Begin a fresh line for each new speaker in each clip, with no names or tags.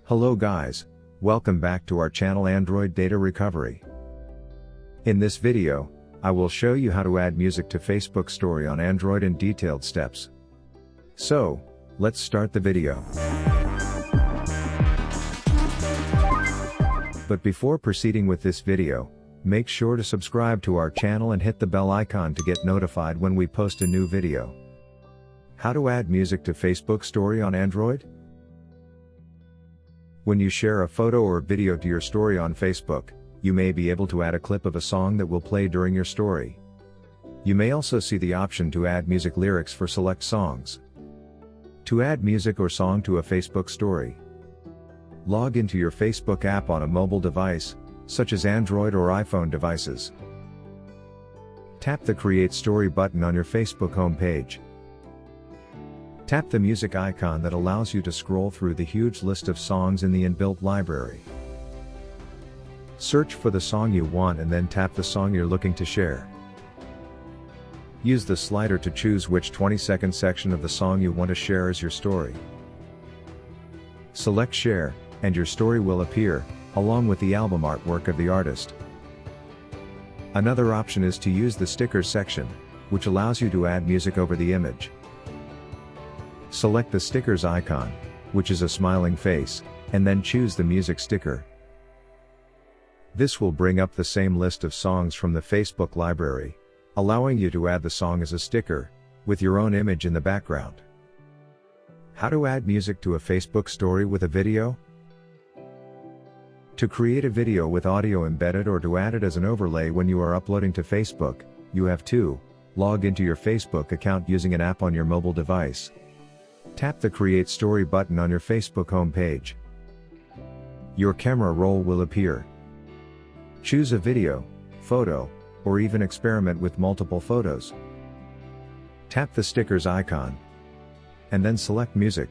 Hello guys, welcome back to our channel Android Data Recovery. In this video, I will show you how to add music to Facebook Story on Android in detailed steps. So, let's start the video. But before proceeding with this video, make sure to subscribe to our channel and hit the bell icon to get notified when we post a new video. How to add music to Facebook Story on Android? When you share a photo or video to your story on Facebook, you may be able to add a clip of a song that will play during your story. You may also see the option to add music lyrics for select songs. To add music or song to a Facebook story, log into your Facebook app on a mobile device, such as Android or iPhone devices. Tap the Create Story button on your Facebook homepage. Tap the music icon that allows you to scroll through the huge list of songs in the inbuilt library. Search for the song you want and then tap the song you're looking to share. Use the slider to choose which 20-second section of the song you want to share as your story. Select Share, and your story will appear, along with the album artwork of the artist. Another option is to use the Stickers section, which allows you to add music over the image. Select the stickers icon, which is a smiling face, and then choose the music sticker. This will bring up the same list of songs from the Facebook library, allowing you to add the song as a sticker, with your own image in the background. How to add music to a Facebook story with a video? To create a video with audio embedded or to add it as an overlay when you are uploading to Facebook, you have to log into your Facebook account using an app on your mobile device. Tap the Create Story button on your Facebook homepage. Your camera roll will appear. Choose a video, photo, or even experiment with multiple photos. Tap the stickers icon, and then select Music.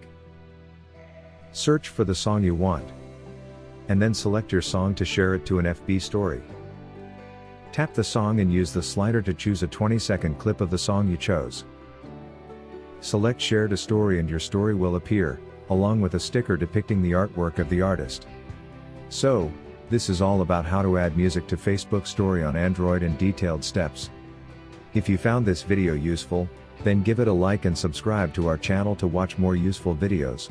Search for the song you want, and then select your song to share it to an FB story. Tap the song and use the slider to choose a 20-second clip of the song you chose. Select Share to Story and your story will appear, along with a sticker depicting the artwork of the artist. So, this is all about how to add music to Facebook Story on Android in detailed steps. If you found this video useful, then give it a like and subscribe to our channel to watch more useful videos.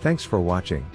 Thanks for watching.